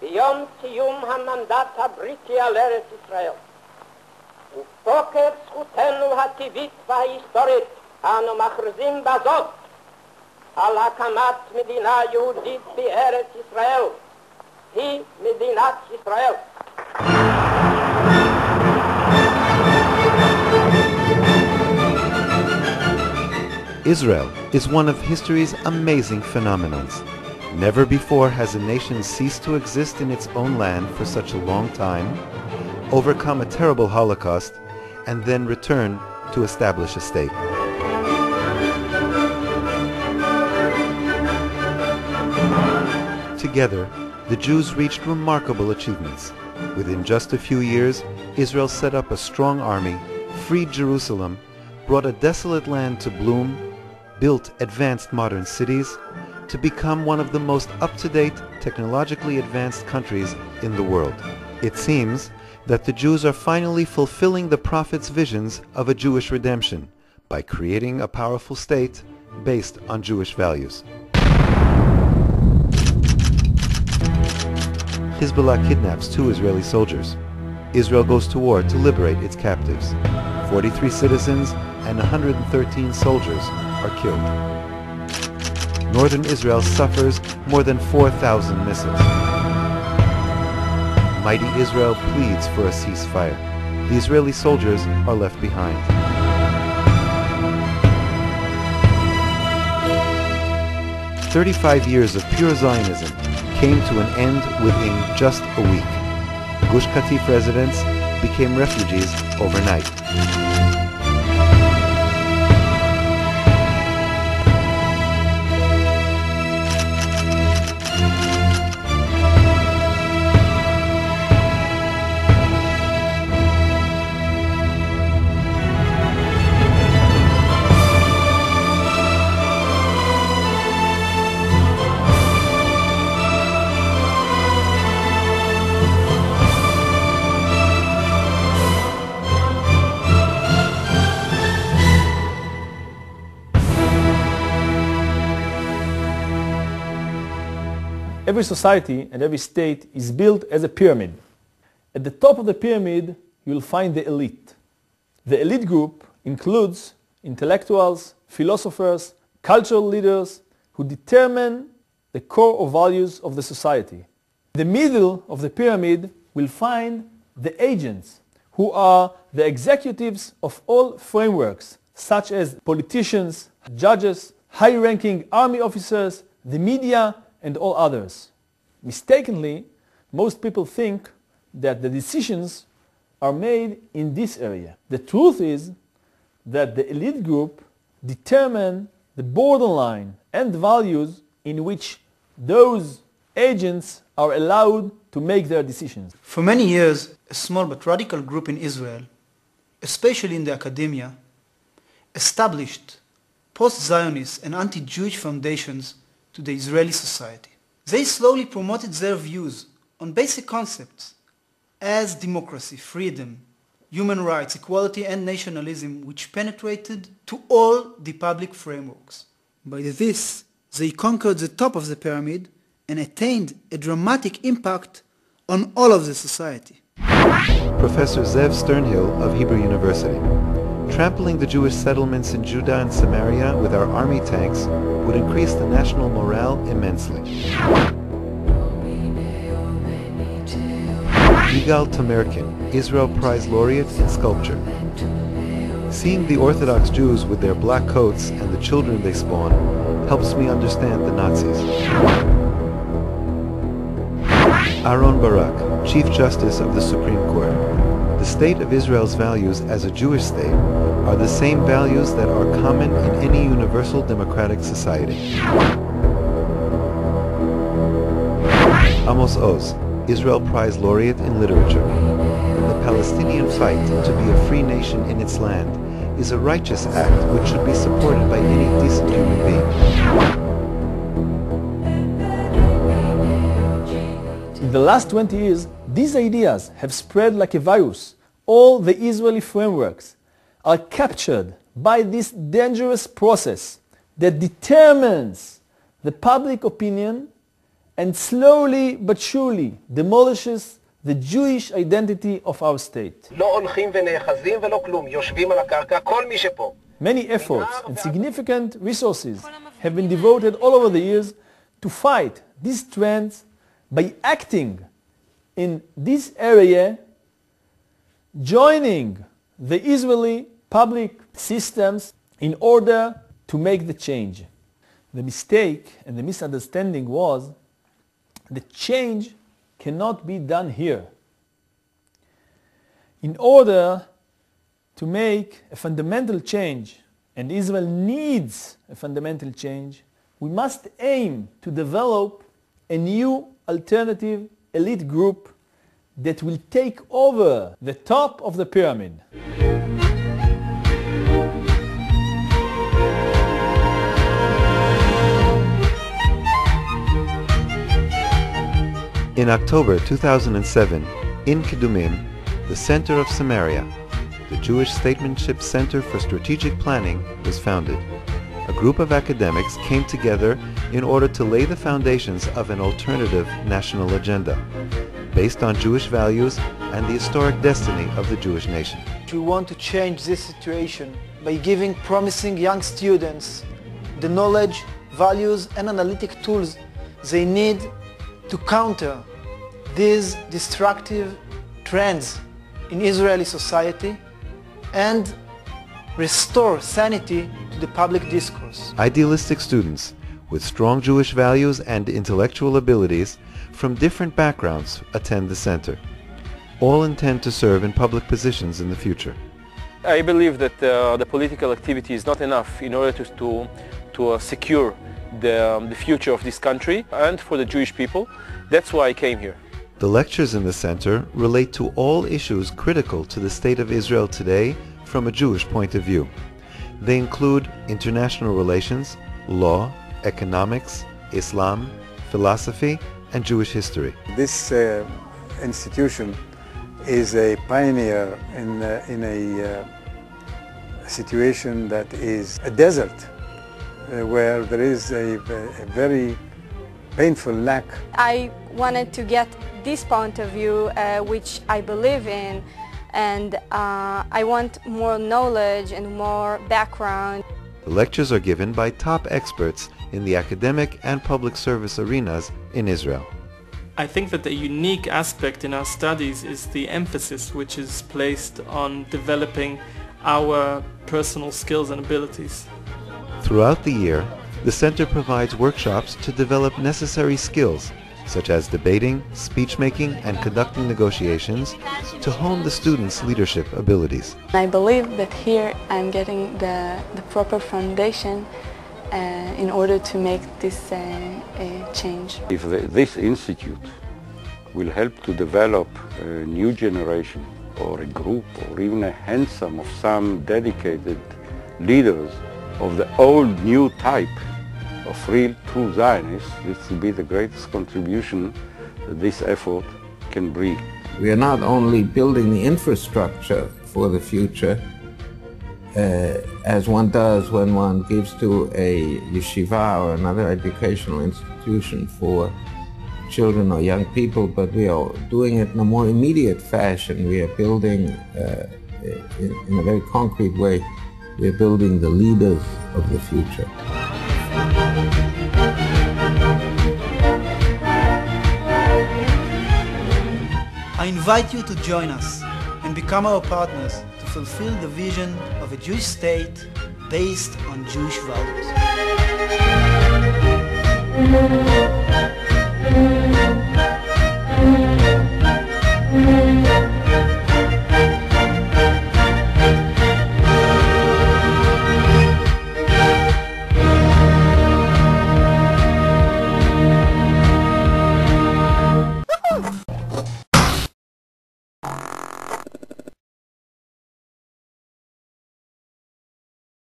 ביום סיום המנדט הבריטי על ארץ ישראל. ופוקר זכותנו הטבעית וההיסטורית אנו מכריזים בזאת על הקמת מדינה יהודית בארץ ישראל. היא מדינת ישראל. Israel is one of history's amazing phenomenons. Never before has a nation ceased to exist in its own land for such a long time, overcome a terrible Holocaust, and then return to establish a state. Together, the Jews reached remarkable achievements. Within just a few years, Israel set up a strong army, freed Jerusalem, brought a desolate land to bloom, built advanced modern cities, to become one of the most up-to-date, technologically advanced countries in the world. It seems that the Jews are finally fulfilling the prophet's visions of a Jewish redemption by creating a powerful state based on Jewish values. Hezbollah kidnaps 2 Israeli soldiers. Israel goes to war to liberate its captives. 43 citizens and 113 soldiers are killed. Northern Israel suffers more than 4,000 missiles. Mighty Israel pleads for a ceasefire. The Israeli soldiers are left behind. "35 years of pure Zionism came to an end within just a week. Gush Katif residents became refugees overnight." Every society and every state is built as a pyramid. At the top of the pyramid, you will find the elite. The elite group includes intellectuals, philosophers, cultural leaders who determine the core of values of the society. In the middle of the pyramid, we'll find the agents, who are the executives of all frameworks, such as politicians, judges, high-ranking army officers, the media, and all others. Mistakenly, most people think that the decisions are made in this area. The truth is that the elite group determine the borderline and values in which those agents are allowed to make their decisions. For many years, a small but radical group in Israel, especially in the academia, established post-Zionist and anti-Jewish foundations to the Israeli society. They slowly promoted their views on basic concepts as democracy, freedom, human rights, equality, and nationalism, which penetrated to all the public frameworks. By this, they conquered the top of the pyramid and attained a dramatic impact on all of the society. Professor Zev Sternhill of Hebrew University. Trampling the Jewish settlements in Judah and Samaria with our army tanks would increase the national morale immensely. Yigal Tamerkin, Israel Prize Laureate in Sculpture. Seeing the Orthodox Jews with their black coats and the children they spawn helps me understand the Nazis. Aaron Barak, Chief Justice of the Supreme Court. The state of Israel's values as a Jewish state are the same values that are common in any universal democratic society. Amos Oz, Israel Prize Laureate in Literature. The Palestinian fight to be a free nation in its land is a righteous act which should be supported by any decent human being. In the last 20 years, these ideas have spread like a virus. All the Israeli frameworks are captured by this dangerous process that determines the public opinion and slowly but surely demolishes the Jewish identity of our state. לא הולכים ונאחזים ולא כלום, יושבים על הקרקע, כל מי שפה. Many efforts and significant resources have been devoted all over the years to fight these trends by acting in this area, joining the Israeli public systems in order to make the change. The mistake and the misunderstanding was that change cannot be done here. In order to make a fundamental change, and Israel needs a fundamental change, we must aim to develop a new alternative elite group that will take over the top of the pyramid. In October 2007, in Kedumim, the center of Samaria, the Jewish Statesmanship Center for Strategic Planning was founded. A group of academics came together in order to lay the foundations of an alternative national agenda, based on Jewish values and the historic destiny of the Jewish nation. We want to change this situation by giving promising young students the knowledge, values, and analytic tools they need to counter these destructive trends in Israeli society and restore sanity to the public discourse. Idealistic students with strong Jewish values and intellectual abilities from different backgrounds attend the center. All intend to serve in public positions in the future. I believe that the political activity is not enough in order to secure the future of this country and for the Jewish people. That's why I came here. The lectures in the center relate to all issues critical to the state of Israel today from a Jewish point of view. They include international relations, law, economics, Islam, philosophy, and Jewish history. This institution is a pioneer in a situation that is a desert, where there is a very painful lack. I wanted to get this point of view, which I believe in, and I want more knowledge and more background. The lectures are given by top experts in the academic and public service arenas in Israel. I think that the unique aspect in our studies is the emphasis which is placed on developing our personal skills and abilities. Throughout the year, the center provides workshops to develop necessary skills, such as debating, speech-making, and conducting negotiations, to hone the students' leadership abilities. I believe that here I'm getting the proper foundation in order to make this change. If this institute will help to develop a new generation or a group or even a handful of some dedicated leaders of the old new type of real true Zionists, this will be the greatest contribution that this effort can bring. We are not only building the infrastructure for the future, as one does when one gives to a yeshiva or another educational institution for children or young people, but we are doing it in a more immediate fashion. We are building, in a very concrete way, we are building the leaders of the future. I invite you to join us and become our partners to fulfill the vision of a Jewish state based on Jewish values.